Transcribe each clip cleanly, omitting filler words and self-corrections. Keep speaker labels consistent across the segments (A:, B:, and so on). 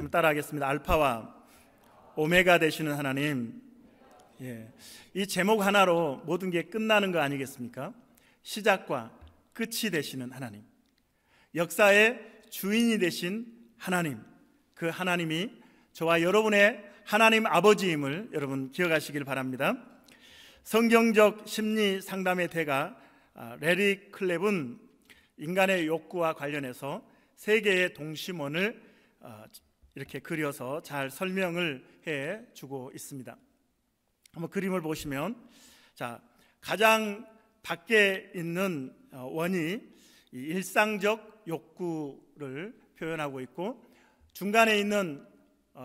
A: 한번 따라하겠습니다. 알파와 오메가 되시는 하나님. 이 제목 하나로 모든 게 끝나는 거 아니겠습니까? 시작과 끝이 되시는 하나님, 역사의 주인이 되신 하나님, 그 하나님이 저와 여러분의 하나님 아버지임을 여러분 기억하시길 바랍니다. 성경적 심리 상담의 대가 레리 클랩은 인간의 욕구와 관련해서 세 개의 동심원을 이렇게 그려서 잘 설명을 해주고 있습니다. 한번 그림을 보시면, 가장 밖에 있는 원이 일상적 욕구를 표현하고 있고, 중간에 있는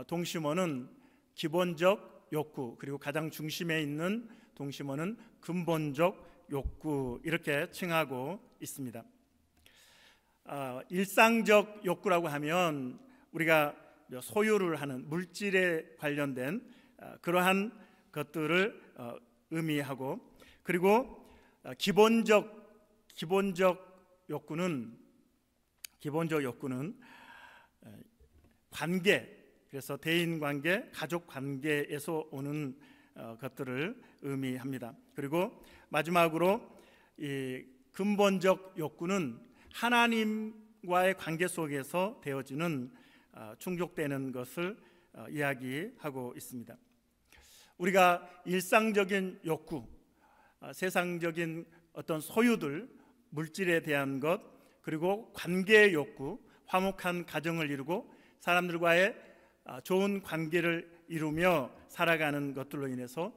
A: 동심원은 기본적 욕구, 그리고 가장 중심에 있는 동심원은 근본적 욕구, 이렇게 칭하고 있습니다. 일상적 욕구라고 하면 우리가 소유를 하는 물질에 관련된 그러한 것들을 의미하고, 그리고 기본적 욕구는 관계, 그래서 대인 관계, 가족 관계에서 오는 것들을 의미합니다. 그리고 마지막으로 이 근본적 욕구는 하나님과의 관계 속에서 되어지는 충족되는 것을 이야기하고 있습니다. 우리가 일상적인 욕구, 세상적인 어떤 소유들, 물질에 대한 것, 그리고 관계의 욕구, 화목한 가정을 이루고 사람들과의 좋은 관계를 이루며 살아가는 것들로 인해서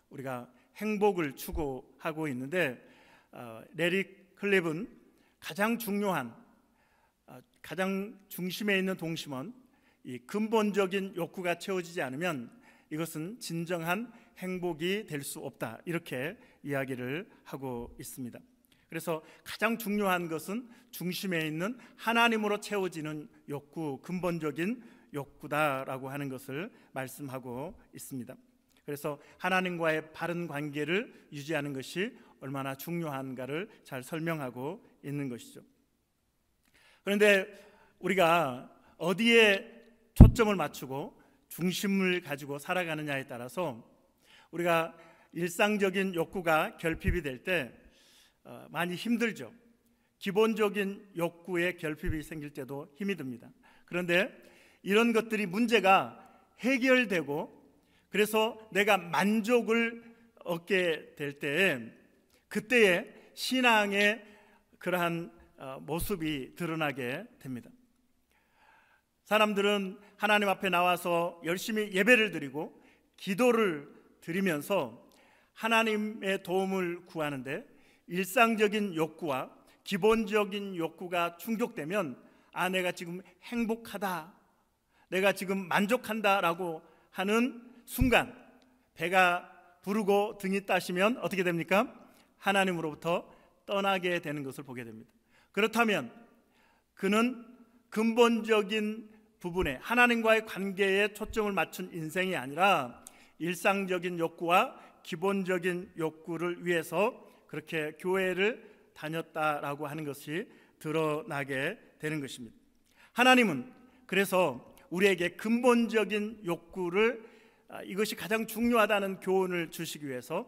A: 우리가 행복을 추구하고 있는데, 레리 클랩은 가장 중요한, 가장 중심에 있는 동심원, 이 근본적인 욕구가 채워지지 않으면 이것은 진정한 행복이 될 수 없다, 이렇게 이야기를 하고 있습니다. 그래서 가장 중요한 것은 중심에 있는 하나님으로 채워지는 욕구, 근본적인 욕구다라고 하는 것을 말씀하고 있습니다. 그래서 하나님과의 바른 관계를 유지하는 것이 얼마나 중요한가를 잘 설명하고 있는 것이죠. 그런데 우리가 어디에 초점을 맞추고 중심을 가지고 살아가느냐에 따라서 우리가 일상적인 욕구가 결핍이 될 때 많이 힘들죠. 기본적인 욕구에 결핍이 생길 때도 힘이 듭니다. 그런데 이런 것들이 문제가 해결되고, 그래서 내가 만족을 얻게 될 때, 그때에 신앙의 그러한 모습이 드러나게 됩니다. 사람들은 하나님 앞에 나와서 열심히 예배를 드리고 기도를 드리면서 하나님의 도움을 구하는데, 일상적인 욕구와 기본적인 욕구가 충족되면 내가 지금 행복하다, 내가 지금 만족한다라고 하는 순간, 배가 부르고 등이 따시면 어떻게 됩니까? 하나님으로부터 떠나게 되는 것을 보게 됩니다. 그렇다면 그는 근본적인 부분에, 하나님과의 관계에 초점을 맞춘 인생이 아니라 일상적인 욕구와 기본적인 욕구를 위해서 그렇게 교회를 다녔다라고 하는 것이 드러나게 되는 것입니다. 하나님은 그래서 우리에게 근본적인 욕구를, 이것이 가장 중요하다는 교훈을 주시기 위해서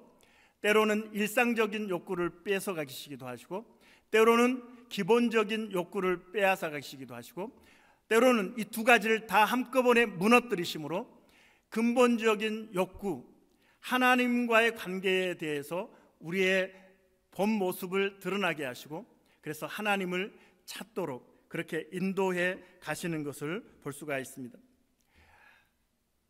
A: 때로는 일상적인 욕구를 뺏어가시기도 하시고, 때로는 기본적인 욕구를 빼앗아 가시기도 하시고, 때로는 이 두 가지를 다 한꺼번에 무너뜨리심으로 근본적인 욕구, 하나님과의 관계에 대해서 우리의 본 모습을 드러나게 하시고, 그래서 하나님을 찾도록 그렇게 인도해 가시는 것을 볼 수가 있습니다.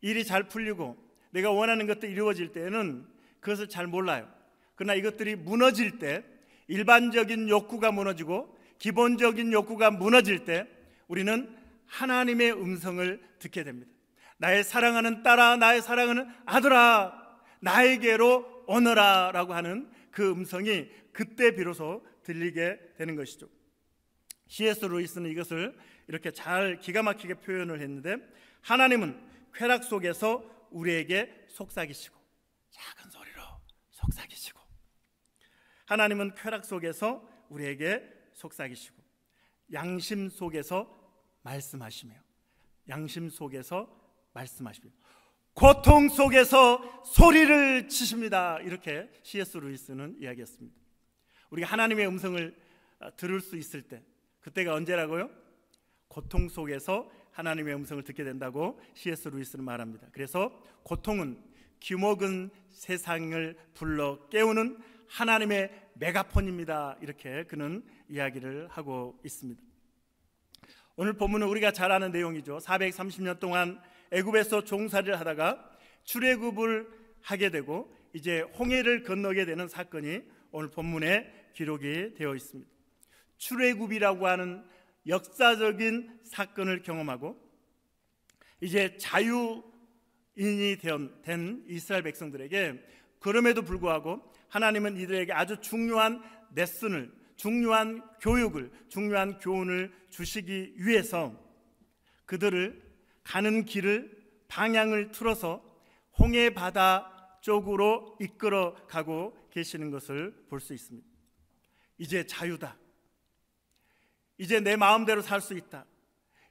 A: 일이 잘 풀리고 내가 원하는 것들이 이루어질 때는 그것을 잘 몰라요. 그러나 이것들이 무너질 때, 일반적인 욕구가 무너지고 기본적인 욕구가 무너질 때 우리는 하나님의 음성을 듣게 됩니다. 나의 사랑하는 딸아, 나의 사랑하는 아들아, 나에게로 오너라 라고 하는 그 음성이 그때 비로소 들리게 되는 것이죠. C.S. 루이스는 이것을 이렇게 잘 기가 막히게 표현을 했는데, 하나님은 쾌락 속에서 우리에게 속삭이시고, 작은 소리로 속삭이시고, 하나님은 쾌락 속에서 우리에게 속삭이시고, 양심 속에서 말씀하시며, 양심 속에서 말씀하십니다. 고통 속에서 소리를 치십니다. 이렇게 C.S. 루이스는 이야기했습니다. 우리가 하나님의 음성을 들을 수 있을 때, 그때가 언제라고요? 고통 속에서 하나님의 음성을 듣게 된다고 C.S. 루이스는 말합니다. 그래서 고통은 귀먹은 세상을 불러 깨우는 하나님의 메가폰입니다. 이렇게 그는 이야기를 하고 있습니다. 오늘 본문은 우리가 잘 아는 내용이죠. 430년 동안 애굽에서 종살이를 하다가 출애굽을 하게 되고 이제 홍해를 건너게 되는 사건이 오늘 본문에 기록이 되어 있습니다. 출애굽이라고 하는 역사적인 사건을 경험하고 이제 자유인이 된 이스라엘 백성들에게, 그럼에도 불구하고 하나님은 이들에게 아주 중요한 레슨을, 중요한 교육을, 중요한 교훈을 주시기 위해서 그들을 가는 길을, 방향을 틀어서 홍해 바다 쪽으로 이끌어 가고 계시는 것을 볼 수 있습니다. 이제 자유다. 이제 내 마음대로 살 수 있다.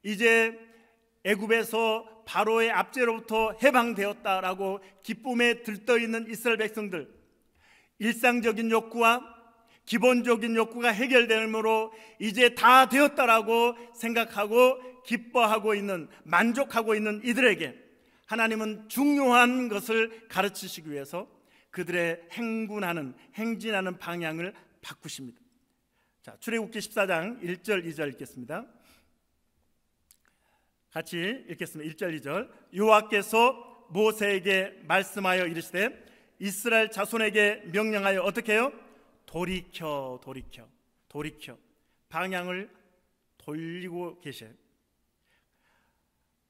A: 이제 애굽에서 바로의 압제로부터 해방되었다라고 기쁨에 들떠있는 이스라엘 백성들, 일상적인 욕구와 기본적인 욕구가 해결됨으로 이제 다 되었다라고 생각하고 기뻐하고 있는, 만족하고 있는 이들에게 하나님은 중요한 것을 가르치시기 위해서 그들의 행진하는 방향을 바꾸십니다. 자, 출애굽기 14장 1절 2절 읽겠습니다. 같이 읽겠습니다. 1절 2절. 여호와께서 모세에게 말씀하여 이르시되 이스라엘 자손에게 명령하여 어떻게 해요? 돌이켜 방향을 돌리고 계셔요.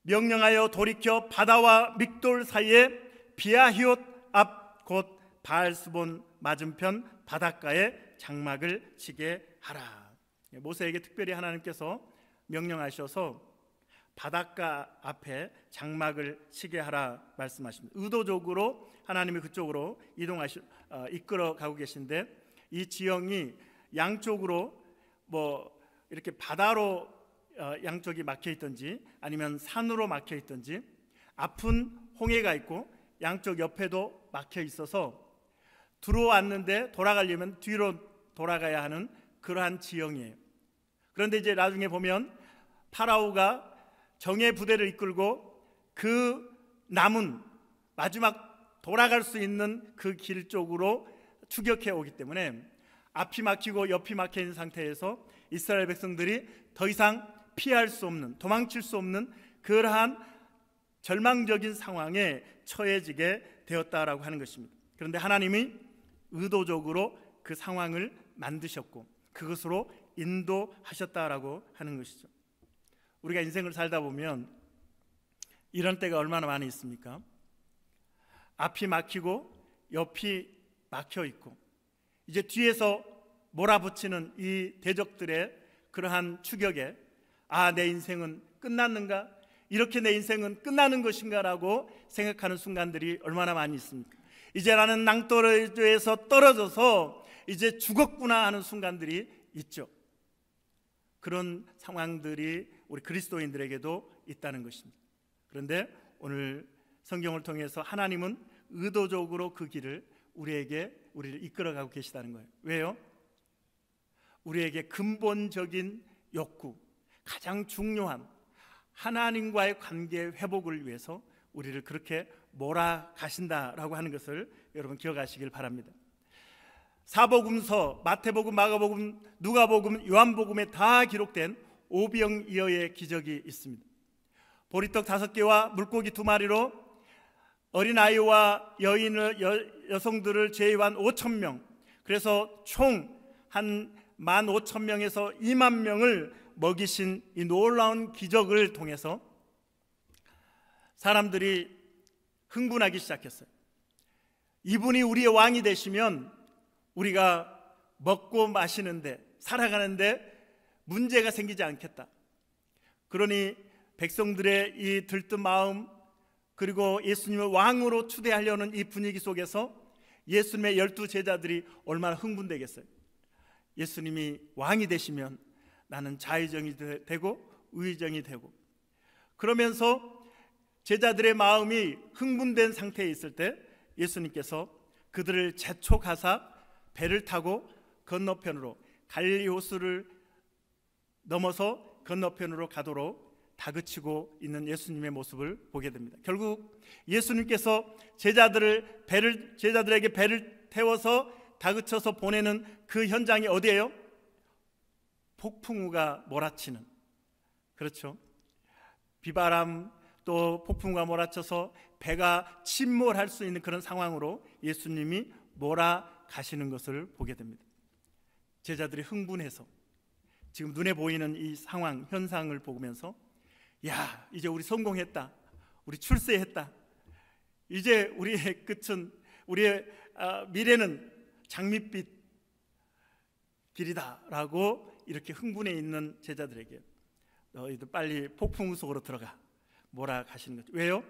A: 명령하여 돌이켜 바다와 믹돌 사이에 비아히옷 앞 곧 바알스본 맞은편 바닷가에 장막을 치게 하라. 모세에게 특별히 하나님께서 명령하셔서 바닷가 앞에 장막을 치게 하라 말씀하십니다. 의도적으로 하나님이 그쪽으로 이끌어 가고 계신데, 이 지형이 양쪽으로 이렇게 바다로 양쪽이 막혀 있든지 아니면 산으로 막혀 있든지, 앞은 홍해가 있고 양쪽 옆에도 막혀 있어서 들어왔는데 돌아가려면 뒤로 돌아가야 하는 그러한 지형이에요. 그런데 이제 나중에 보면 파라오가 정예 부대를 이끌고 그 남은 마지막 돌아갈 수 있는 그 길 쪽으로 추격해 오기 때문에 앞이 막히고 옆이 막혀 있는 상태에서 이스라엘 백성들이 더 이상 피할 수 없는, 도망칠 수 없는 그러한 절망적인 상황에 처해지게 되었다라고 하는 것입니다. 그런데 하나님이 의도적으로 그 상황을 만드셨고 그것으로 인도하셨다라고 하는 것이죠. 우리가 인생을 살다 보면 이런 때가 얼마나 많이 있습니까? 앞이 막히고 옆이 막혀 있고 이제 뒤에서 몰아붙이는 이 대적들의 그러한 추격에 내 인생은 끝났는가? 이렇게 내 인생은 끝나는 것인가라고 생각하는 순간들이 얼마나 많이 있습니까? 이제 나는 낭떠러지에서 떨어져서 이제 죽었구나 하는 순간들이 있죠. 그런 상황들이 우리 그리스도인들에게도 있다는 것입니다. 그런데 오늘 성경을 통해서 하나님은 의도적으로 그 길을 우리를 이끌어가고 계시다는 거예요. 왜요? 우리에게 근본적인 욕구, 가장 중요한 하나님과의 관계 회복을 위해서 우리를 그렇게 몰아가신다라고 하는 것을 여러분 기억하시길 바랍니다. 사복음서, 마태복음, 마가복음, 누가복음, 요한복음에 다 기록된 오병이어의 기적이 있습니다. 보리떡 5개와 물고기 2마리로 어린아이와 여성들을 제외한 5,000명, 그래서 총 한 15,000명에서 2만 명을 먹이신 이 놀라운 기적을 통해서 사람들이 흥분하기 시작했어요. 이분이 우리의 왕이 되시면 우리가 먹고 마시는데, 살아가는데 문제가 생기지 않겠다. 그러니 백성들의 이 들뜬 마음, 그리고 예수님을 왕으로 추대하려는 이 분위기 속에서 예수님의 12 제자들이 얼마나 흥분되겠어요. 예수님이 왕이 되시면 나는 좌의정이 되고 우의정이 되고, 그러면서 제자들의 마음이 흥분된 상태에 있을 때 예수님께서 그들을 재촉하사 배를 타고 건너편으로 갈릴리 호수를 넘어서 건너편으로 가도록 다그치고 있는 예수님의 모습을 보게 됩니다. 결국 예수님께서 제자들에게 배를 태워서 다그쳐서 보내는 그 현장이 어디예요? 폭풍우가 몰아치는, 그렇죠, 비바람 또 폭풍우가 몰아쳐서 배가 침몰할 수 있는 그런 상황으로 예수님이 몰아가시는 것을 보게 됩니다. 제자들이 흥분해서 지금 눈에 보이는 이 상황, 현상을 보면서 야, 이제 우리 성공했다, 우리 출세했다, 이제 우리의 끝은, 우리의 미래는 장밋빛 길이다 라고 이렇게 흥분해 있는 제자들에게 너희들 빨리 폭풍우 속으로 들어가 몰아가시는 거죠. 왜요?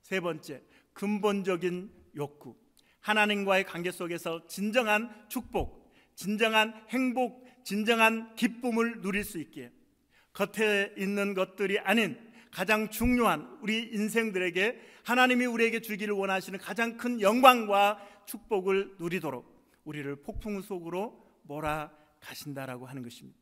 A: 세 번째, 근본적인 욕구, 하나님과의 관계 속에서 진정한 축복, 진정한 행복, 진정한 기쁨을 누릴 수 있기에 겉에 있는 것들이 아닌 가장 중요한 우리 인생들에게 하나님이 우리에게 주기를 원하시는 가장 큰 영광과 축복을 누리도록 우리를 폭풍 속으로 몰아가신다라고 하는 것입니다.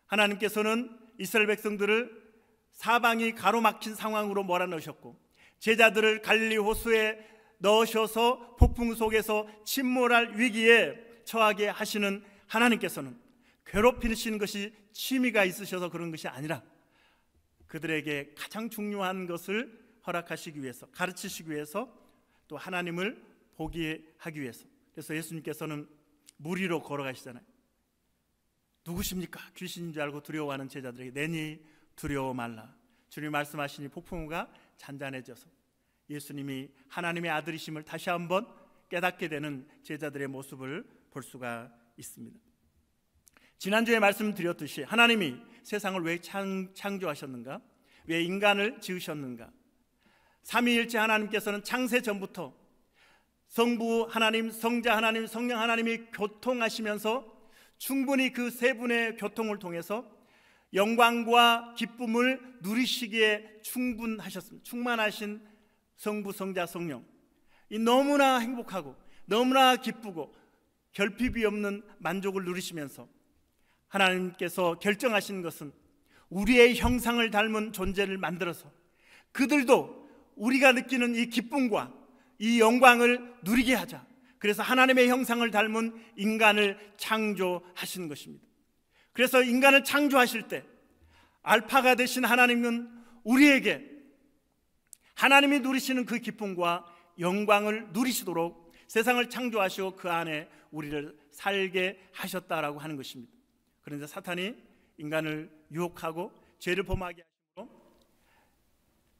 A: 하나님께서는 이스라엘 백성들을 사방이 가로막힌 상황으로 몰아넣으셨고 제자들을 갈릴리 호수에 넣으셔서 폭풍 속에서 침몰할 위기에 처하게 하시는 하나님께서는 괴롭히시는 것이 취미가 있으셔서 그런 것이 아니라 그들에게 가장 중요한 것을 허락하시기 위해서, 가르치시기 위해서, 또 하나님을 보게 하기 위해서. 그래서 예수님께서는 물 위로 걸어가시잖아요. 누구십니까? 귀신인 줄 알고 두려워하는 제자들에게 내니 두려워 말라. 주님 말씀하시니 폭풍우가 잔잔해져서 예수님이 하나님의 아들이심을 다시 한번 깨닫게 되는 제자들의 모습을 볼 수가 있습니다. 지난주에 말씀드렸듯이 하나님이 세상을 왜 창조하셨는가? 왜 인간을 지으셨는가? 삼위일체 하나님께서는 창세 전부터 성부 하나님, 성자 하나님, 성령 하나님이 교통하시면서 충분히 그 세 분의 교통을 통해서 영광과 기쁨을 누리시기에 충분하셨습니다. 충만하신 성부, 성자, 성령, 이 너무나 행복하고 너무나 기쁘고 결핍이 없는 만족을 누리시면서 하나님께서 결정하신 것은 우리의 형상을 닮은 존재를 만들어서 그들도 우리가 느끼는 이 기쁨과 이 영광을 누리게 하자. 그래서 하나님의 형상을 닮은 인간을 창조하신 것입니다. 그래서 인간을 창조하실 때 알파가 되신 하나님은 우리에게 하나님이 누리시는 그 기쁨과 영광을 누리시도록 세상을 창조하시고 그 안에 우리를 살게 하셨다라고 하는 것입니다. 그런데 사탄이 인간을 유혹하고 죄를 범하게 하시고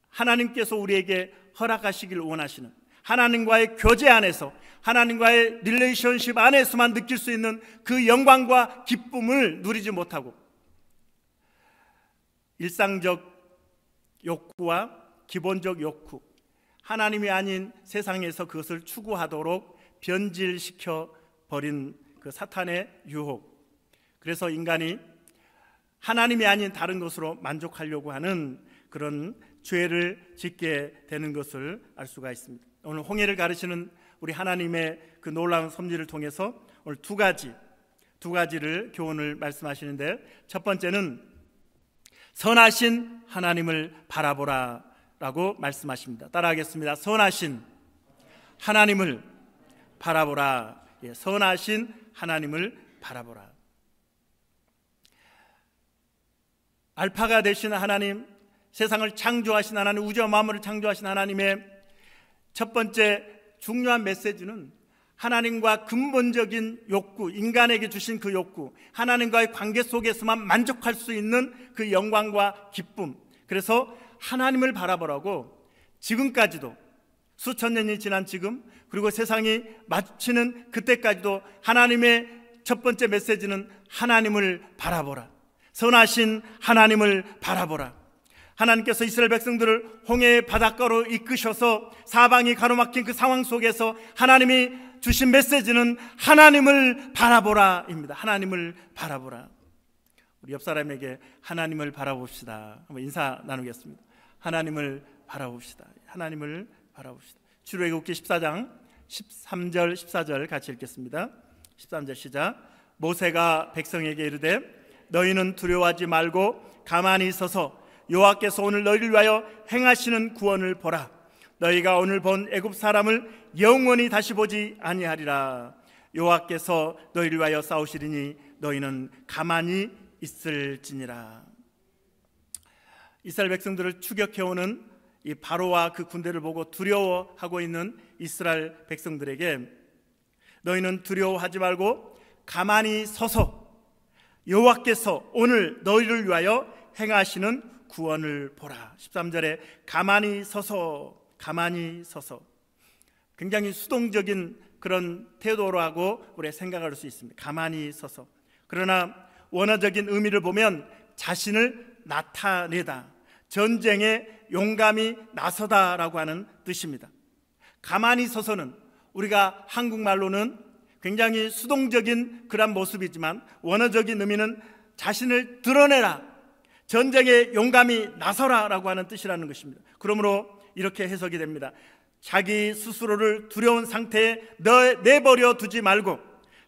A: 하나님께서 우리에게 허락하시기를 원하시는 하나님과의 교제 안에서, 하나님과의 릴레이션십 안에서만 느낄 수 있는 그 영광과 기쁨을 누리지 못하고 일상적 욕구와 기본적 욕구, 하나님이 아닌 세상에서 그것을 추구하도록 변질시켜 버린 그 사탄의 유혹, 그래서 인간이 하나님이 아닌 다른 것으로 만족하려고 하는 그런 죄를 짓게 되는 것을 알 수가 있습니다. 오늘 홍해를 가르치는 우리 하나님의 그 놀라운 섭리를 통해서 오늘 두 가지를 교훈을 말씀하시는데, 첫 번째는 선하신 하나님을 바라보라 라고 말씀하십니다. 따라하겠습니다. 선하신 하나님을 바라보라. 예, 선하신 하나님을 바라보라. 알파가 되신 하나님, 세상을 창조하신 하나님, 우주와 만물을 창조하신 하나님의 첫 번째 중요한 메시지는 하나님과 근본적인 욕구, 인간에게 주신 그 욕구, 하나님과의 관계 속에서만 만족할 수 있는 그 영광과 기쁨, 그래서 하나님을 바라보라고 지금까지도 수천 년이 지난 지금, 그리고 세상이 마치는 그때까지도 하나님의 첫 번째 메시지는 하나님을 바라보라, 선하신 하나님을 바라보라. 하나님께서 이스라엘 백성들을 홍해의 바닷가로 이끄셔서 사방이 가로막힌 그 상황 속에서 하나님이 주신 메시지는 하나님을 바라보라입니다. 하나님을 바라보라. 우리 옆 사람에게 하나님을 바라봅시다. 한번 인사 나누겠습니다. 하나님을 바라봅시다. 하나님을 바라봅시다. 출애굽기 14장 13절 14절 같이 읽겠습니다. 13절 시작. 모세가 백성에게 이르되 너희는 두려워하지 말고 가만히 서서 여호와께서 오늘 너희를 위하여 행하시는 구원을 보라. 너희가 오늘 본 애굽 사람을 영원히 다시 보지 아니하리라. 여호와께서 너희를 위하여 싸우시리니 너희는 가만히 있을지니라. 이스라엘 백성들을 추격해오는 이 바로와 그 군대를 보고 두려워하고 있는 이스라엘 백성들에게 너희는 두려워하지 말고 가만히 서서 여호와께서 오늘 너희를 위하여 행하시는 구원을 보라. 13절에 가만히 서서, 가만히 서서, 굉장히 수동적인 그런 태도라고 우리가 생각할 수 있습니다. 가만히 서서. 그러나 원어적인 의미를 보면 자신을 나타내다, 전쟁에 용감히 나서다라고 하는 뜻입니다. 가만히 서서는 우리가 한국말로는 굉장히 수동적인 그런 모습이지만 원어적인 의미는 자신을 드러내라, 전쟁에 용감히 나서라라고 하는 뜻이라는 것입니다. 그러므로 이렇게 해석이 됩니다. 자기 스스로를 두려운 상태에 내버려 두지 말고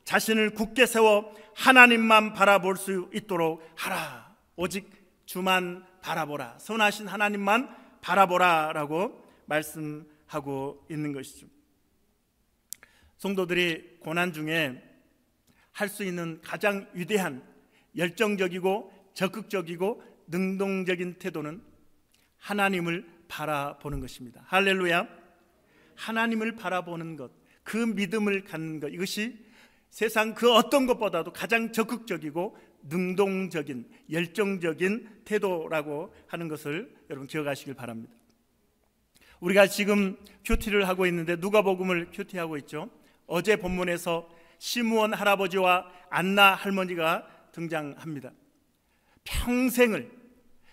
A: 자신을 굳게 세워 하나님만 바라볼 수 있도록 하라. 오직 주만 바라보라, 선하신 하나님만 바라보라 라고 말씀하고 있는 것이죠. 성도들이 고난 중에 할 수 있는 가장 위대한 열정적이고 적극적이고 능동적인 태도는 하나님을 바라보는 것입니다. 할렐루야. 하나님을 바라보는 것, 그 믿음을 갖는 것, 이것이 세상 그 어떤 것보다도 가장 적극적이고 능동적인 열정적인 태도라고 하는 것을 여러분 기억하시길 바랍니다. 우리가 지금 큐티를 하고 있는데 누가복음을 큐티하고 있죠. 어제 본문에서 시므온 할아버지와 안나 할머니가 등장합니다. 평생을,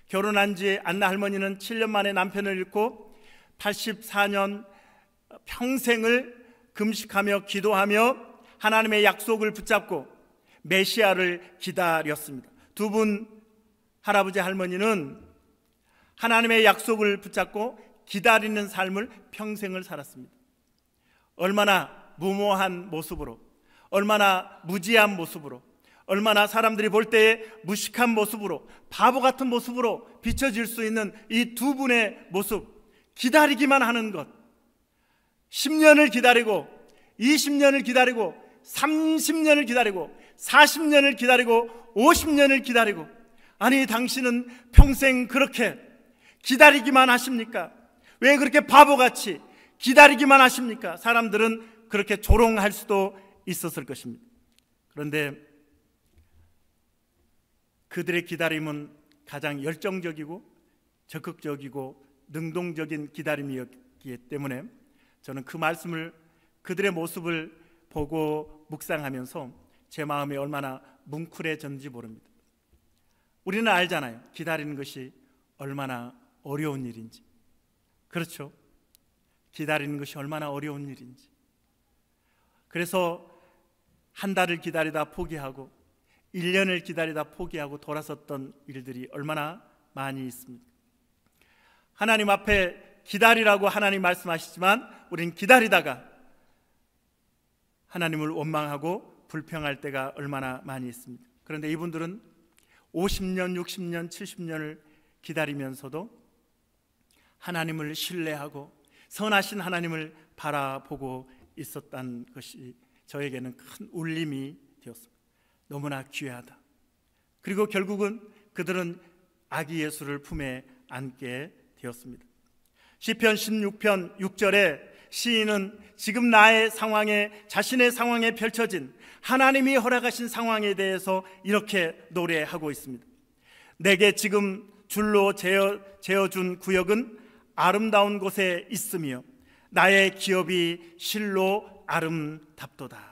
A: 결혼한 지 안나 할머니는 7년 만에 남편을 잃고 84년 평생을 금식하며 기도하며 하나님의 약속을 붙잡고 메시아를 기다렸습니다. 두 분 할아버지 할머니는 하나님의 약속을 붙잡고 기다리는 삶을 평생을 살았습니다. 얼마나 무모한 모습으로, 얼마나 무지한 모습으로, 얼마나 사람들이 볼 때에 무식한 모습으로, 바보 같은 모습으로 비춰질 수 있는 이 두 분의 모습, 기다리기만 하는 것, 10년을 기다리고 20년을 기다리고 30년을 기다리고 40년을 기다리고 50년을 기다리고, 아니 당신은 평생 그렇게 기다리기만 하십니까? 왜 그렇게 바보같이 기다리기만 하십니까? 사람들은 그렇게 조롱할 수도 있었을 것입니다. 그런데 그들의 기다림은 가장 열정적이고 적극적이고 능동적인 기다림이었기 때문에 저는 그 말씀을, 그들의 모습을 보고 묵상하면서 제 마음이 얼마나 뭉클해졌는지 모릅니다. 우리는 알잖아요. 기다리는 것이 얼마나 어려운 일인지. 그렇죠? 기다리는 것이 얼마나 어려운 일인지. 그래서 한 달을 기다리다 포기하고 1년을 기다리다 포기하고 돌아섰던 일들이 얼마나 많이 있습니까? 하나님 앞에 기다리라고 하나님 말씀하시지만 우리는 기다리다가 하나님을 원망하고 불평할 때가 얼마나 많이 있습니다. 그런데 이분들은 50년, 60년, 70년을 기다리면서도 하나님을 신뢰하고 선하신 하나님을 바라보고 있었다는 것이 저에게는 큰 울림이 되었습니다. 너무나 귀하다. 그리고 결국은 그들은 아기 예수를 품에 안게 되었습니다. 시편 16편 6절에 시인은 지금 나의 상황에, 자신의 상황에 펼쳐진 하나님이 허락하신 상황에 대해서 이렇게 노래하고 있습니다. 내게 지금 줄로 재어준 구역은 아름다운 곳에 있으며 나의 기업이 실로 아름답도다.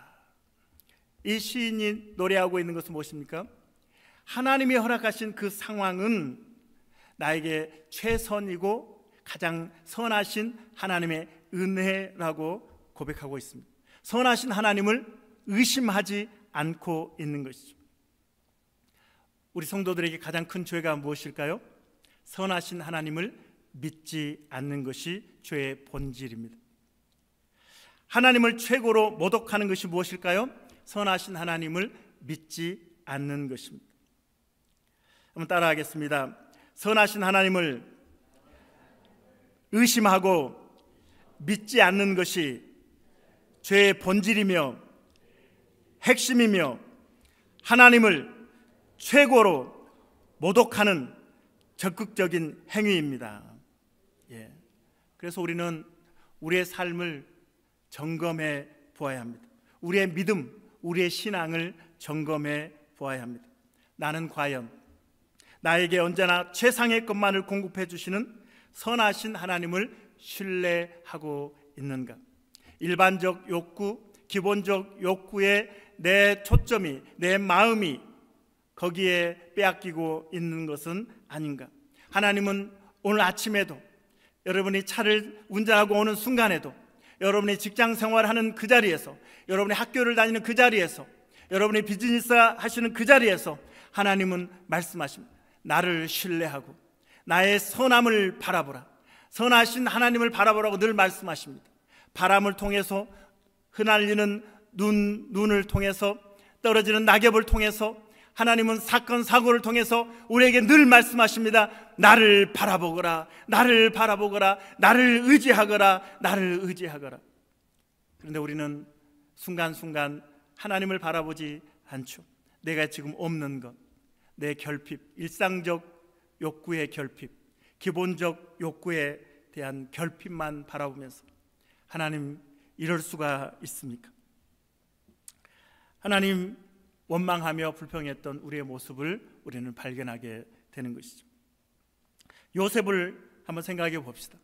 A: 이 시인이 노래하고 있는 것은 무엇입니까? 하나님이 허락하신 그 상황은 나에게 최선이고 가장 선하신 하나님의 은혜라고 고백하고 있습니다. 선하신 하나님을 의심하지 않고 있는 것이죠. 우리 성도들에게 가장 큰 죄가 무엇일까요? 선하신 하나님을 믿지 않는 것이 죄의 본질입니다. 하나님을 최고로 모독하는 것이 무엇일까요? 선하신 하나님을 믿지 않는 것입니다. 한번 따라하겠습니다. 선하신 하나님을 의심하고 믿지 않는 것이 죄의 본질이며 핵심이며 하나님을 최고로 모독하는 적극적인 행위입니다. 그래서 우리는 우리의 삶을 점검해 보아야 합니다. 우리의 믿음, 우리의 신앙을 점검해 보아야 합니다. 나는 과연 나에게 언제나 최상의 것만을 공급해 주시는 선하신 하나님을 신뢰하고 있는가? 일반적 욕구, 기본적 욕구에 내 초점이, 내 마음이 거기에 빼앗기고 있는 것은 아닌가? 하나님은 오늘 아침에도, 여러분이 차를 운전하고 오는 순간에도, 여러분이 직장 생활하는 그 자리에서, 여러분이 학교를 다니는 그 자리에서, 여러분이 비즈니스 하시는 그 자리에서 하나님은 말씀하십니다. 나를 신뢰하고 나의 선함을 바라보라. 선하신 하나님을 바라보라고 늘 말씀하십니다. 바람을 통해서, 흩날리는 눈을 통해서, 떨어지는 낙엽을 통해서, 하나님은 사건 사고를 통해서 우리에게 늘 말씀하십니다. 나를 바라보거라, 나를 바라보거라, 나를 의지하거라, 나를 의지하거라. 그런데 우리는 순간순간 하나님을 바라보지 않죠. 내가 지금 없는 것, 내 결핍, 일상적 욕구의 결핍, 기본적 욕구에 대한 결핍만 바라보면서 하나님, 이럴 수가 있습니까? 하나님 원망하며 불평했던 우리의 모습을 우리는 발견하게 되는 것이죠. 요셉을 한번 생각해 봅시다.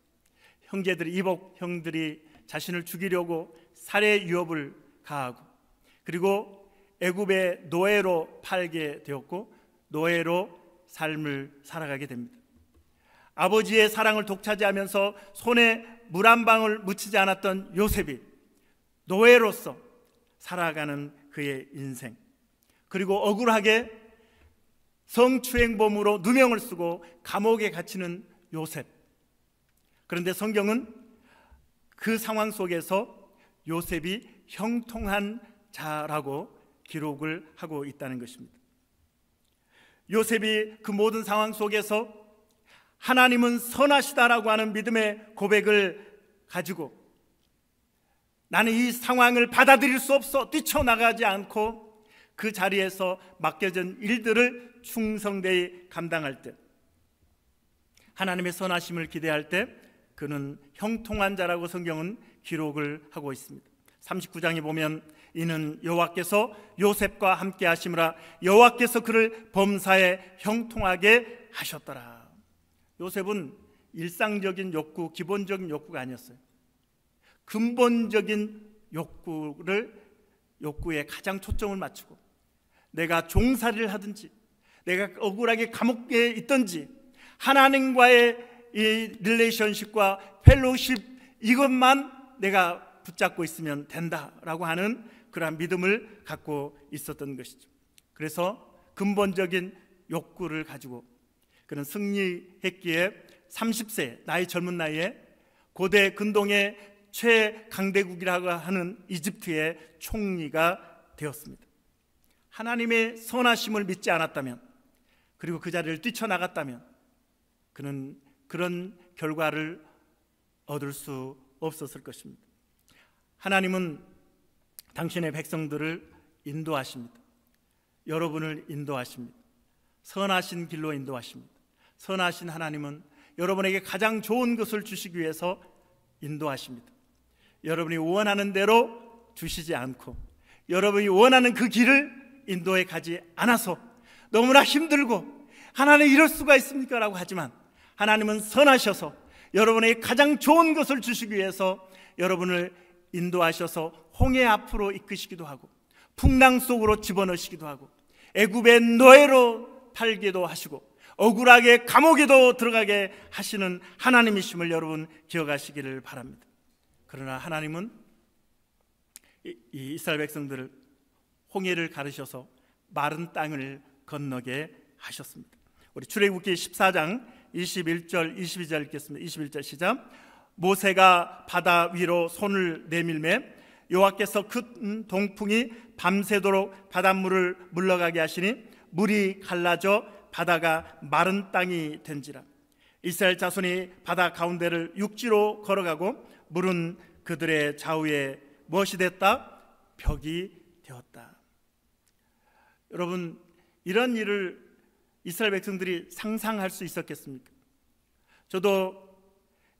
A: 형제들이, 이복 형들이 자신을 죽이려고 살해 유업을 가하고, 그리고 애굽의 노예로 팔게 되었고 노예로 삶을 살아가게 됩니다. 아버지의 사랑을 독차지하면서 손에 물 한 방울 묻히지 않았던 요셉이 노예로서 살아가는 그의 인생, 그리고 억울하게 성추행범으로 누명을 쓰고 감옥에 갇히는 요셉. 그런데 성경은 그 상황 속에서 요셉이 형통한 자라고 기록을 하고 있다는 것입니다. 요셉이 그 모든 상황 속에서 하나님은 선하시다라고 하는 믿음의 고백을 가지고 나는 이 상황을 받아들일 수 없어 뛰쳐나가지 않고 그 자리에서 맡겨진 일들을 충성되이 감당할 때, 하나님의 선하심을 기대할 때 그는 형통한 자라고 성경은 기록을 하고 있습니다. 39장에 보면 이는 여호와께서 요셉과 함께 하심으라 여호와께서 그를 범사에 형통하게 하셨더라. 요셉은 일상적인 욕구, 기본적인 욕구가 아니었어요. 근본적인 욕구에 가장 초점을 맞추고, 내가 종살이를 하든지 내가 억울하게 감옥에 있든지 하나님과의 이 릴레이션십과 펠로우십, 이것만 내가 붙잡고 있으면 된다라고 하는 그러한 믿음을 갖고 있었던 것이죠. 그래서 근본적인 욕구를 가지고 그는 승리했기에 30세, 나이 젊은 나이에 고대 근동의 최강대국이라고 하는 이집트의 총리가 되었습니다. 하나님의 선하심을 믿지 않았다면, 그리고 그 자리를 뛰쳐나갔다면 그는 그런 결과를 얻을 수 없었을 것입니다. 하나님은 당신의 백성들을 인도하십니다. 여러분을 인도하십니다. 선하신 길로 인도하십니다. 선하신 하나님은 여러분에게 가장 좋은 것을 주시기 위해서 인도하십니다. 여러분이 원하는 대로 주시지 않고, 여러분이 원하는 그 길을 인도해 가지 않아서 너무나 힘들고 하나님 이럴 수가 있습니까? 라고 하지만 하나님은 선하셔서 여러분에게 가장 좋은 것을 주시기 위해서 여러분을 인도하셔서 홍해 앞으로 이끄시기도 하고, 풍랑 속으로 집어넣으시기도 하고, 애굽의 노예로 팔기도 하시고, 억울하게 감옥에도 들어가게 하시는 하나님이심을 여러분 기억하시기를 바랍니다. 그러나 하나님은 이 이스라엘 백성들을 홍해를 가르셔서 마른 땅을 건너게 하셨습니다. 우리 출애굽기 14장 21절 22절 읽겠습니다. 21절 시작. 모세가 바다 위로 손을 내밀매 여호와께서 큰 동풍이 밤새도록 바닷물을 물러가게 하시니 물이 갈라져 바다가 마른 땅이 된지라. 이스라엘 자손이 바다 가운데를 육지로 걸어가고 물은 그들의 좌우에 무엇이 됐다? 벽이 되었다. 여러분, 이런 일을 이스라엘 백성들이 상상할 수 있었겠습니까? 저도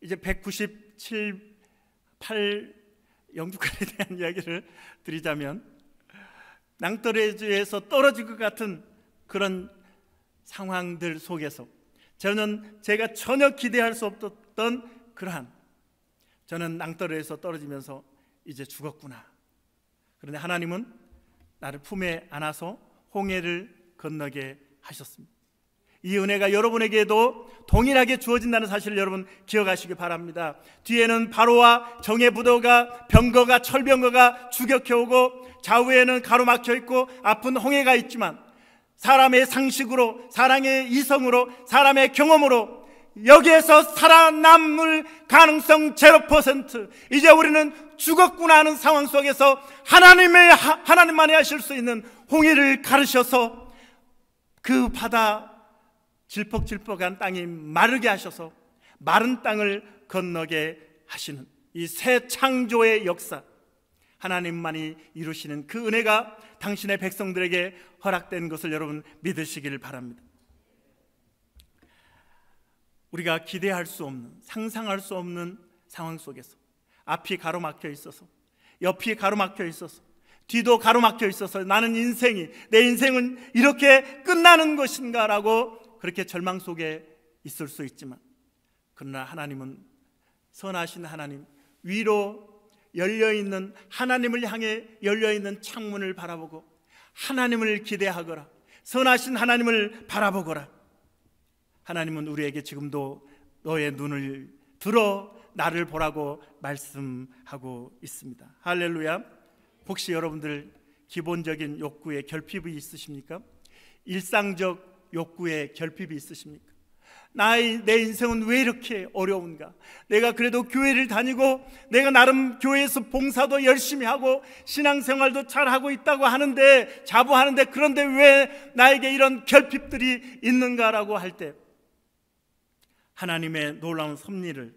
A: 이제 197, 8 영주권에 대한 이야기를 드리자면 낭떠러지에서 떨어질 것 같은 그런 상황들 속에서 저는 제가 전혀 기대할 수 없었던 그러한, 저는 낭떠러지에서 떨어지면서 이제 죽었구나. 그런데 하나님은 나를 품에 안아서 홍해를 건너게 하셨습니다. 이 은혜가 여러분에게도 동일하게 주어진다는 사실을 여러분 기억하시기 바랍니다. 뒤에는 바로와 정예 부도가 병거가 철병거가 추격해오고 좌우에는 가로막혀 있고 아픈 홍해가 있지만 사람의 상식으로, 사람의 이성으로, 사람의 경험으로 여기에서 살아남을 가능성 0%. 이제 우리는 죽었구나 하는 상황 속에서 하나님만이 하실 수 있는 홍해를 가르셔서 그 바다 질퍽질퍽한 땅이 마르게 하셔서 마른 땅을 건너게 하시는 이 새 창조의 역사, 하나님만이 이루시는 그 은혜가 당신의 백성들에게 허락된 것을 여러분 믿으시기를 바랍니다. 우리가 기대할 수 없는, 상상할 수 없는 상황 속에서 앞이 가로막혀 있어서, 옆이 가로막혀 있어서, 뒤도 가로막혀 있어서 나는 내 인생은 이렇게 끝나는 것인가 라고 그렇게 절망 속에 있을 수 있지만, 그러나 하나님은 선하신 하나님, 위로 열려있는 하나님을 향해 열려있는 창문을 바라보고 하나님을 기대하거라, 선하신 하나님을 바라보거라. 하나님은 우리에게 지금도 너의 눈을 들어 나를 보라고 말씀하고 있습니다. 할렐루야. 혹시 여러분들 기본적인 욕구에 결핍이 있으십니까? 일상적 욕구에 결핍이 있으십니까? 내 인생은 왜 이렇게 어려운가? 내가 그래도 교회를 다니고 내가 나름 교회에서 봉사도 열심히 하고 신앙생활도 잘하고 있다고 하는데, 자부하는데, 그런데 왜 나에게 이런 결핍들이 있는가라고 할 때 하나님의 놀라운 섭리를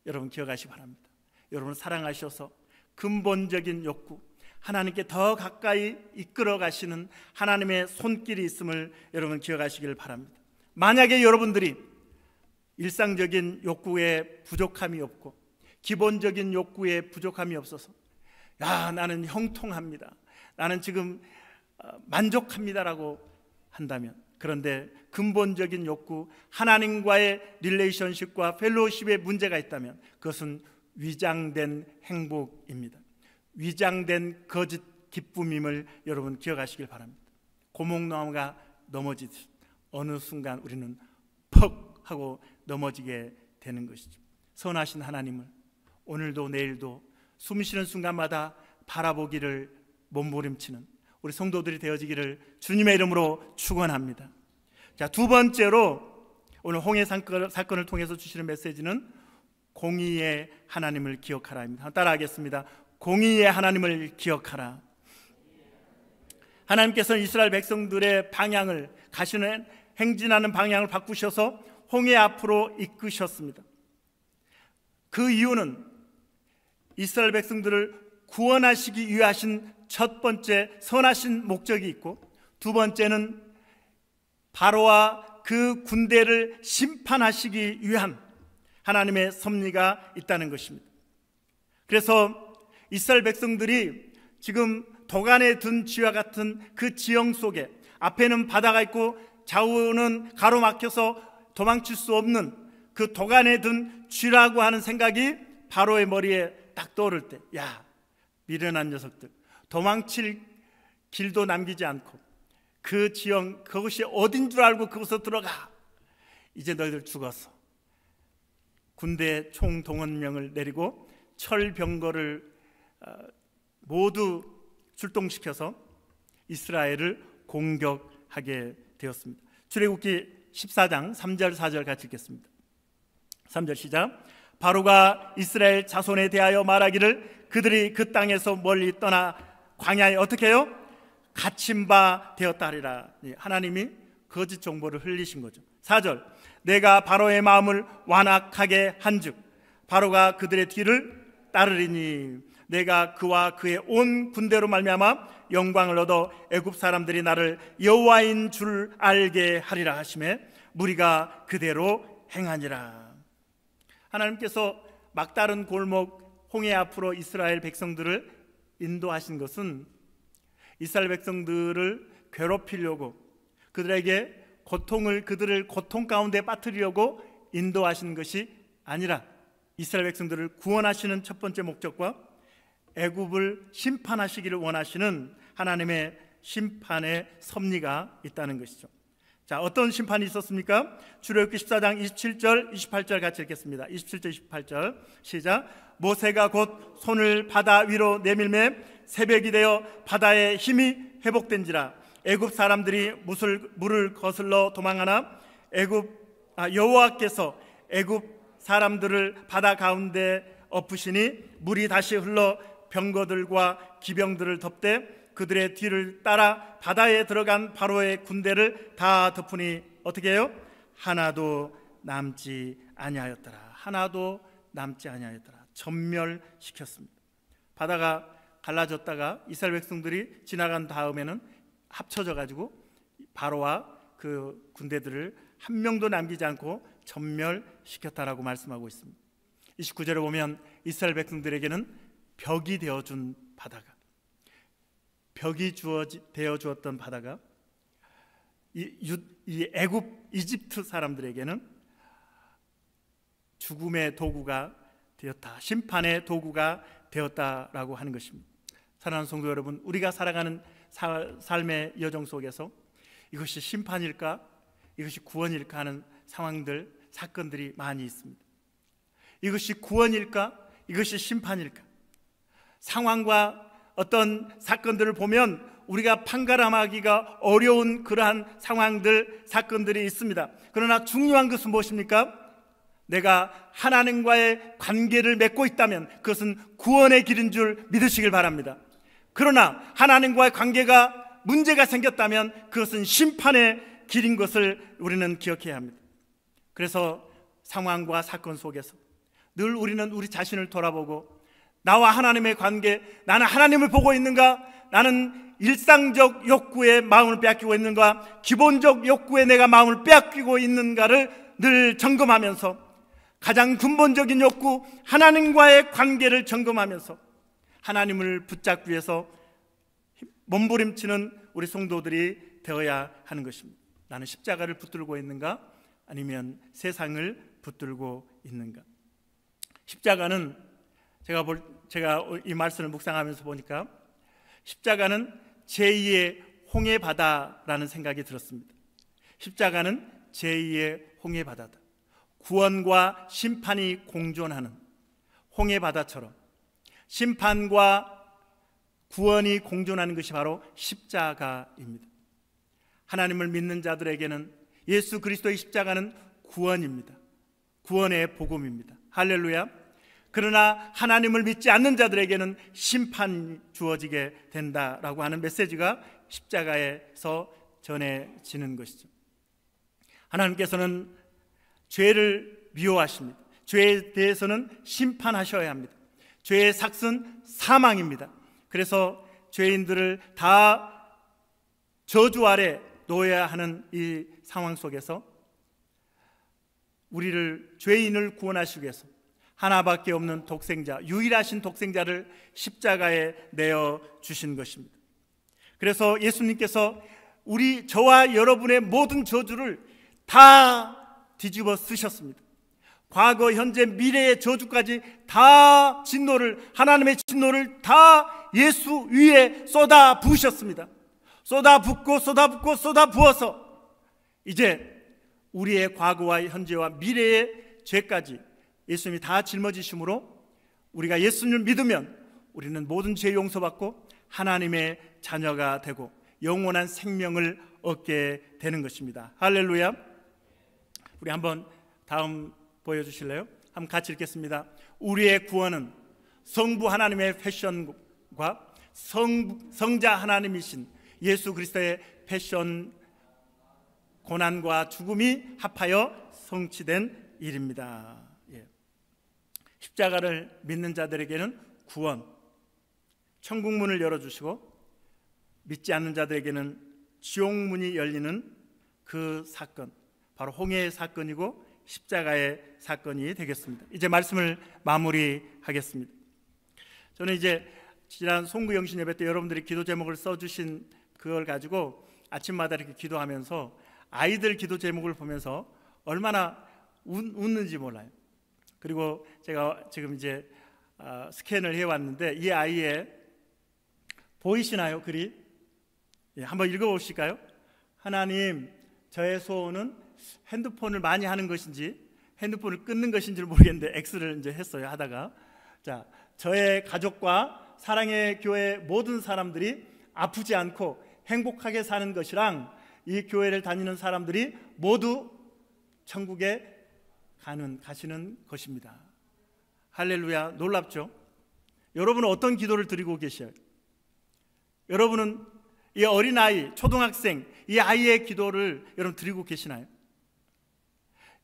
A: 여러분 기억하시기 바랍니다. 여러분을 사랑하셔서 근본적인 욕구, 하나님께 더 가까이 이끌어 가시는 하나님의 손길이 있음을 여러분 기억하시길 바랍니다. 만약에 여러분들이 일상적인 욕구에 부족함이 없고 기본적인 욕구에 부족함이 없어서 나는 형통합니다, 나는 지금 만족합니다라고 한다면, 그런데 근본적인 욕구, 하나님과의 릴레이션십과 펠로우십에 문제가 있다면 그것은 위장된 행복입니다. 위장된 거짓 기쁨임을 여러분 기억하시길 바랍니다. 고목나무가 넘어지듯 어느 순간 우리는 퍽 하고 넘어지게 되는 것이죠. 선하신 하나님을 오늘도 내일도 숨 쉬는 순간마다 바라보기를 몸부림치는 우리 성도들이 되어지기를 주님의 이름으로 축원합니다. 자, 두 번째로 오늘 홍해 사건을 통해서 주시는 메시지는 공의의 하나님을 기억하라입니다. 따라하겠습니다. 공의의 하나님을 기억하라. 하나님께서는 이스라엘 백성들의 방향을, 가시는 행진하는 방향을 바꾸셔서 홍해 앞으로 이끄셨습니다. 그 이유는 이스라엘 백성들을 구원하시기 위해 하신 첫 번째 선하신 목적이 있고, 두 번째는 바로와 그 군대를 심판하시기 위한 하나님의 섭리가 있다는 것입니다. 그래서 이스라엘 백성들이 지금 도간에 든 쥐와 같은 그 지형 속에 앞에는 바다가 있고 좌우는 가로막혀서 도망칠 수 없는 그 도간에 든 쥐라고 하는 생각이 바로의 머리에 딱 떠오를 때, 야, 미련한 녀석들, 도망칠 길도 남기지 않고 그 지형, 그것이 어딘 줄 알고 그곳으로 들어가. 이제 너희들 죽었어. 군대 총동원령을 내리고 철병거를 모두 출동시켜서 이스라엘을 공격하게 되었습니다. 출애굽기 14장 3절 4절 같이 읽겠습니다. 3절 시작. 바로가 이스라엘 자손에 대하여 말하기를 그들이 그 땅에서 멀리 떠나 광야에 어떻게 해요? 갇힌 바 되었다 하리라. 하나님이 거짓 정보를 흘리신 거죠. 4절. 내가 바로의 마음을 완악하게 한즉 바로가 그들의 뒤를 따르리니 내가 그와 그의 온 군대로 말미암아 영광을 얻어 애굽 사람들이 나를 여호와인 줄 알게 하리라 하시매 무리가 그대로 행하니라. 하나님께서 막다른 골목 홍해 앞으로 이스라엘 백성들을 인도하신 것은 이스라엘 백성들을 괴롭히려고 그들을 고통 가운데 빠뜨리려고 인도하신 것이 아니라 이스라엘 백성들을 구원하시는 첫 번째 목적과 애굽을 심판하시기를 원하시는 하나님의 심판의 섭리가 있다는 것이죠. 자, 어떤 심판이 있었습니까? 출애굽기 14장 27절 28절 같이 읽겠습니다. 27절 28절 시작. 모세가 곧 손을 바다 위로 내밀매 새벽이 되어 바다의 힘이 회복된지라 애굽 사람들이 물을 거슬러 도망하나 여호와께서 애굽 사람들을 바다 가운데 엎으시니 물이 다시 흘러 병거들과 기병들을 덮되 그들의 뒤를 따라 바다에 들어간 바로의 군대를 다 덮으니 어떻게 해요? 하나도 남지 아니하였더라. 하나도 남지 아니하였더라. 전멸시켰습니다. 바다가 갈라졌다가 이스라엘 백성들이 지나간 다음에는 합쳐져 가지고 바로와 그 군대들을 한 명도 남기지 않고 전멸시켰다라고 말씀하고 있습니다. 29절에 보면 이스라엘 백성들에게는 벽이 되어준 바다가 되어 주었던 바다가 이 애굽 이집트 사람들에게는 죽음의 도구가 되었다, 심판의 도구가 되었다라고 하는 것입니다. 사랑하는 성도 여러분, 우리가 살아가는 삶의 여정 속에서 이것이 심판일까, 이것이 구원일까 하는 상황들, 사건들이 많이 있습니다. 이것이 구원일까, 이것이 심판일까, 상황과 어떤 사건들을 보면 우리가 판가름하기가 어려운 그러한 상황들, 사건들이 있습니다. 그러나 중요한 것은 무엇입니까? 내가 하나님과의 관계를 맺고 있다면 그것은 구원의 길인 줄 믿으시길 바랍니다. 그러나 하나님과의 관계가 문제가 생겼다면 그것은 심판의 길인 것을 우리는 기억해야 합니다. 그래서 상황과 사건 속에서 늘 우리는 우리 자신을 돌아보고 나와 하나님의 관계, 나는 하나님을 보고 있는가? 나는 일상적 욕구에 마음을 빼앗기고 있는가? 기본적 욕구에 내가 마음을 빼앗기고 있는가를 늘 점검하면서 가장 근본적인 욕구, 하나님과의 관계를 점검하면서 하나님을 붙잡기 위해서 몸부림치는 우리 성도들이 되어야 하는 것입니다. 나는 십자가를 붙들고 있는가? 아니면 세상을 붙들고 있는가? 십자가는 제가 이 말씀을 묵상하면서 보니까 십자가는 제2의 홍해바다라는 생각이 들었습니다. 십자가는 제2의 홍해바다다. 구원과 심판이 공존하는 홍해바다처럼 심판과 구원이 공존하는 것이 바로 십자가입니다. 하나님을 믿는 자들에게는 예수 그리스도의 십자가는 구원입니다. 구원의 복음입니다. 할렐루야. 그러나 하나님을 믿지 않는 자들에게는 심판이 주어지게 된다라고 하는 메시지가 십자가에서 전해지는 것이죠. 하나님께서는 죄를 미워하십니다. 죄에 대해서는 심판하셔야 합니다. 죄의 삭은 사망입니다. 그래서 죄인들을 다 저주 아래 놓아야 하는 이 상황 속에서 우리를, 죄인을 구원하시기 위해서 하나밖에 없는 독생자, 유일하신 독생자를 십자가에 내어 주신 것입니다. 그래서 예수님께서 저와 여러분의 모든 저주를 다 뒤집어 쓰셨습니다. 과거, 현재, 미래의 저주까지 다 하나님의 진노를 다 예수 위에 쏟아 부으셨습니다. 쏟아 부어서 이제 우리의 과거와 현재와 미래의 죄까지 예수님이 다 짊어지심으로 우리가 예수님을 믿으면 우리는 모든 죄 용서받고 하나님의 자녀가 되고 영원한 생명을 얻게 되는 것입니다. 할렐루야. 우리 한번 다음 보여주실래요? 한번 같이 읽겠습니다. 우리의 구원은 성부 하나님의 패션과 성자 하나님이신 예수 그리스도의 패션, 고난과 죽음이 합하여 성취된 일입니다. 십자가를 믿는 자들에게는 구원, 천국문을 열어주시고 믿지 않는 자들에게는 지옥문이 열리는 그 사건, 바로 홍해의 사건이고 십자가의 사건이 되겠습니다. 이제 말씀을 마무리하겠습니다. 저는 이제 지난 송구영신 예배 때 여러분들이 기도 제목을 써주신 그걸 가지고 아침마다 이렇게 기도하면서 아이들 기도 제목을 보면서 얼마나 웃는지 몰라요. 그리고 제가 지금 이제 스캔을 해왔는데 이 아이의 보이시나요? 글이? 한번 읽어보실까요? 하나님, 저의 소원은 핸드폰을 많이 하는 것인지 핸드폰을 끊는 것인지를 모르겠는데 X를 이제 했어요. 하다가 자, 저의 가족과 사랑의 교회 모든 사람들이 아프지 않고 행복하게 사는 것이랑 이 교회를 다니는 사람들이 모두 천국에 가시는 것입니다. 할렐루야. 놀랍죠? 여러분은 어떤 기도를 드리고 계셔요? 여러분은 이 어린아이, 초등학생, 이 아이의 기도를 여러분 드리고 계시나요?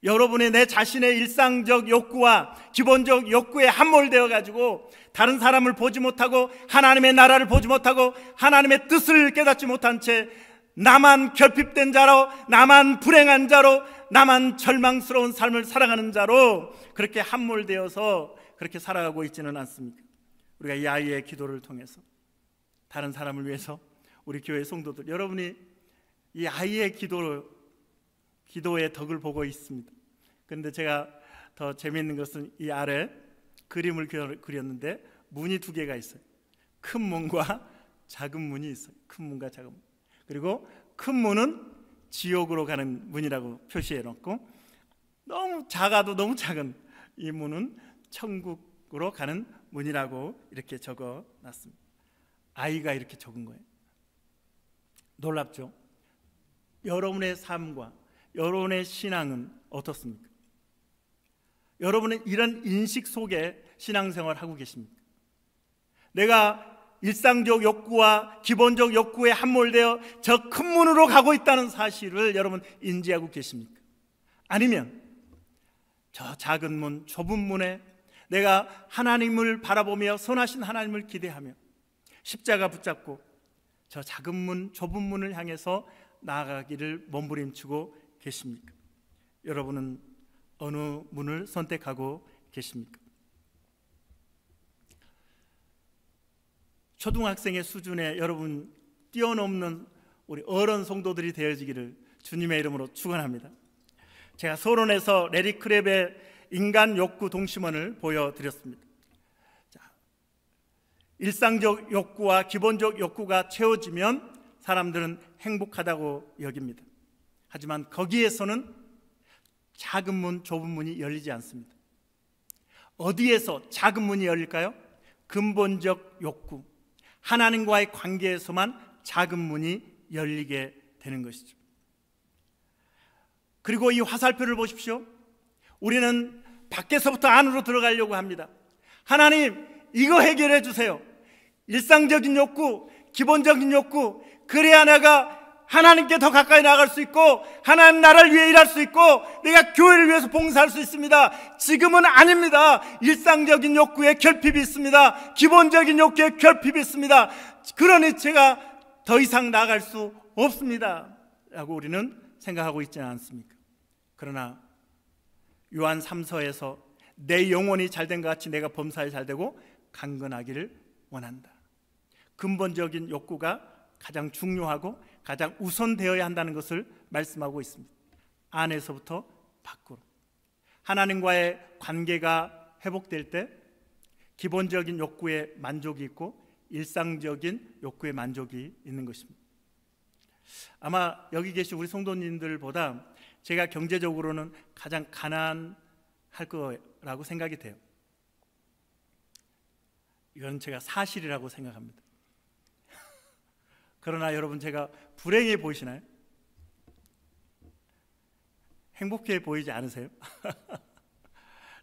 A: 여러분의 내 자신의 일상적 욕구와 기본적 욕구에 함몰되어 가지고 다른 사람을 보지 못하고 하나님의 나라를 보지 못하고 하나님의 뜻을 깨닫지 못한 채 나만 결핍된 자로, 나만 불행한 자로, 나만 절망스러운 삶을 살아가는 자로 그렇게 함몰되어서 그렇게 살아가고 있지는 않습니까? 우리가 이 아이의 기도를 통해서 다른 사람을 위해서 우리 교회 성도들, 여러분이 이 아이의 기도의 덕을 보고 있습니다. 그런데 제가 더 재미있는 것은 이 아래 그림을 그렸는데 문이 두 개가 있어요. 큰 문과 작은 문이 있어요. 큰 문과 작은 문. 그리고 큰 문은 지옥으로 가는 문이라고 표시해 놓고 너무 작아도 너무 작은 이 문은 천국으로 가는 문이라고 이렇게 적어 놨습니다. 아이가 이렇게 적은 거예요. 놀랍죠? 여러분의 삶과 여러분의 신앙은 어떻습니까? 여러분은 이런 인식 속에 신앙생활을 하고 계십니까? 내가 일상적 욕구와 기본적 욕구에 함몰되어 저 큰 문으로 가고 있다는 사실을 여러분 인지하고 계십니까? 아니면 저 작은 문, 좁은 문에 내가 하나님을 바라보며 선하신 하나님을 기대하며 십자가 붙잡고 저 작은 문, 좁은 문을 향해서 나아가기를 몸부림치고 계십니까? 여러분은 어느 문을 선택하고 계십니까? 초등학생의 수준에 여러분 뛰어넘는 우리 어른 성도들이 되어지기를 주님의 이름으로 축원합니다. 제가 서론에서 레리 크랩의 인간 욕구 동심원을 보여드렸습니다. 자, 일상적 욕구와 기본적 욕구가 채워지면 사람들은 행복하다고 여깁니다. 하지만 거기에서는 작은 문, 좁은 문이 열리지 않습니다. 어디에서 작은 문이 열릴까요? 근본적 욕구, 하나님과의 관계에서만 작은 문이 열리게 되는 것이죠. 그리고 이 화살표를 보십시오. 우리는 밖에서부터 안으로 들어가려고 합니다. 하나님, 이거 해결해 주세요. 일상적인 욕구, 기본적인 욕구, 그래야 내가 하나님께 더 가까이 나갈 수 있고 하나님 나라를 위해 일할 수 있고 내가 교회를 위해서 봉사할 수 있습니다. 지금은 아닙니다. 일상적인 욕구에 결핍이 있습니다. 기본적인 욕구에 결핍이 있습니다. 그러니 제가 더 이상 나아갈 수 없습니다 라고 우리는 생각하고 있지는 않습니까? 그러나 요한 3서에서 내 영혼이 잘된 것 같이 내가 범사에 잘되고 강건하기를 원한다. 근본적인 욕구가 가장 중요하고 가장 우선되어야 한다는 것을 말씀하고 있습니다. 안에서부터 밖으로 하나님과의 관계가 회복될 때 기본적인 욕구에 만족이 있고 일상적인 욕구에 만족이 있는 것입니다. 아마 여기 계신 우리 성도님들보다 제가 경제적으로는 가장 가난할 거라고 생각이 돼요. 이건 제가 사실이라고 생각합니다. 그러나 여러분, 제가 불행해 보이시나요? 행복해 보이지 않으세요?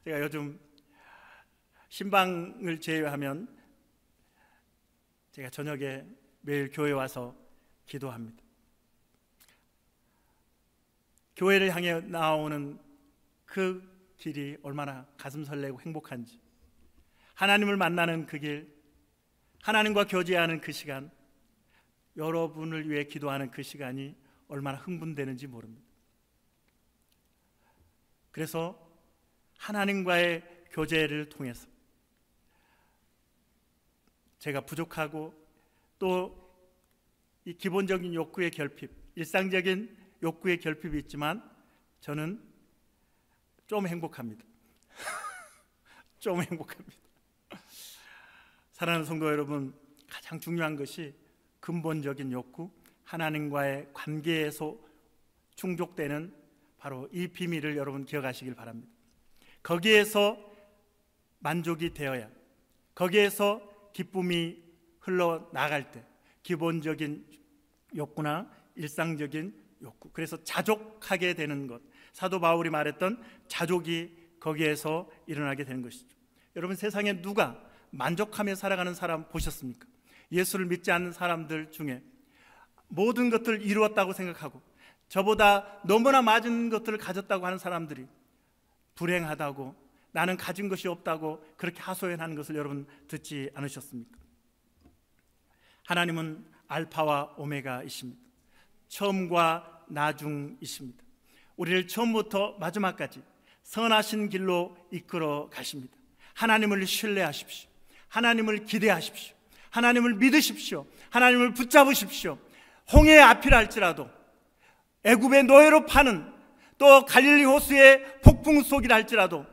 A: 제가 요즘 신방을 제외하면 제가 저녁에 매일 교회 와서 기도합니다. 교회를 향해 나오는 그 길이 얼마나 가슴 설레고 행복한지, 하나님을 만나는 그 길, 하나님과 교제하는 그 시간, 여러분을 위해 기도하는 그 시간이 얼마나 흥분되는지 모릅니다. 그래서 하나님과의 교제를 통해서 제가 부족하고 또 이 기본적인 욕구의 결핍, 일상적인 욕구의 결핍이 있지만 저는 좀 행복합니다. 좀 행복합니다. 사랑하는 성도 여러분, 가장 중요한 것이 근본적인 욕구, 하나님과의 관계에서 충족되는 바로 이 비밀을 여러분 기억하시길 바랍니다. 거기에서 만족이 되어야, 거기에서 기쁨이 흘러나갈 때 기본적인 욕구나 일상적인 욕구, 그래서 자족하게 되는 것, 사도 바울이 말했던 자족이 거기에서 일어나게 되는 것이죠. 여러분, 세상에 누가 만족하며 살아가는 사람 보셨습니까? 예수를 믿지 않는 사람들 중에 모든 것들을 이루었다고 생각하고 저보다 너무나 많은 것들을 가졌다고 하는 사람들이 불행하다고, 나는 가진 것이 없다고 그렇게 하소연하는 것을 여러분 듣지 않으셨습니까? 하나님은 알파와 오메가이십니다. 처음과 나중이십니다. 우리를 처음부터 마지막까지 선하신 길로 이끌어 가십니다. 하나님을 신뢰하십시오. 하나님을 기대하십시오. 하나님을 믿으십시오. 하나님을 붙잡으십시오. 홍해 앞이라 할지라도, 애굽의 노예로 파는 또 갈릴리 호수의 폭풍 속이라 할지라도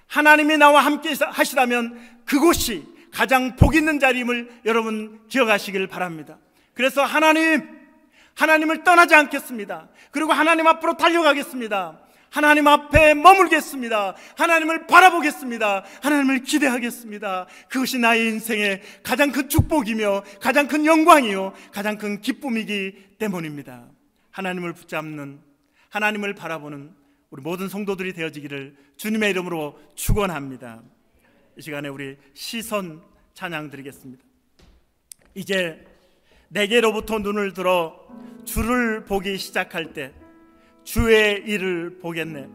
A: 하나님이 나와 함께 하시라면 그곳이 가장 복 있는 자리임을 여러분 기억하시길 바랍니다. 그래서 하나님을 떠나지 않겠습니다. 그리고 하나님 앞으로 달려가겠습니다. 하나님 앞에 머물겠습니다. 하나님을 바라보겠습니다. 하나님을 기대하겠습니다. 그것이 나의 인생의 가장 큰 축복이며 가장 큰 영광이요 가장 큰 기쁨이기 때문입니다. 하나님을 붙잡는, 하나님을 바라보는 우리 모든 성도들이 되어지기를 주님의 이름으로 축원합니다. 이 시간에 우리 시선 찬양 드리겠습니다. 이제 내게로부터 눈을 들어 주를 보기 시작할 때 주의 일을 보겠네.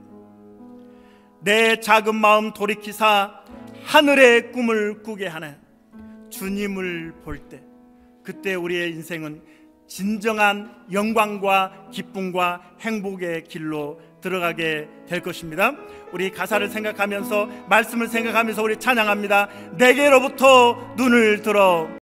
A: 내 작은 마음 돌이키사 하늘의 꿈을 꾸게 하네. 주님을 볼 때, 그때 우리의 인생은 진정한 영광과 기쁨과 행복의 길로 들어가게 될 것입니다. 우리 가사를 생각하면서, 말씀을 생각하면서 우리 찬양합니다. 내게로부터 눈을 들어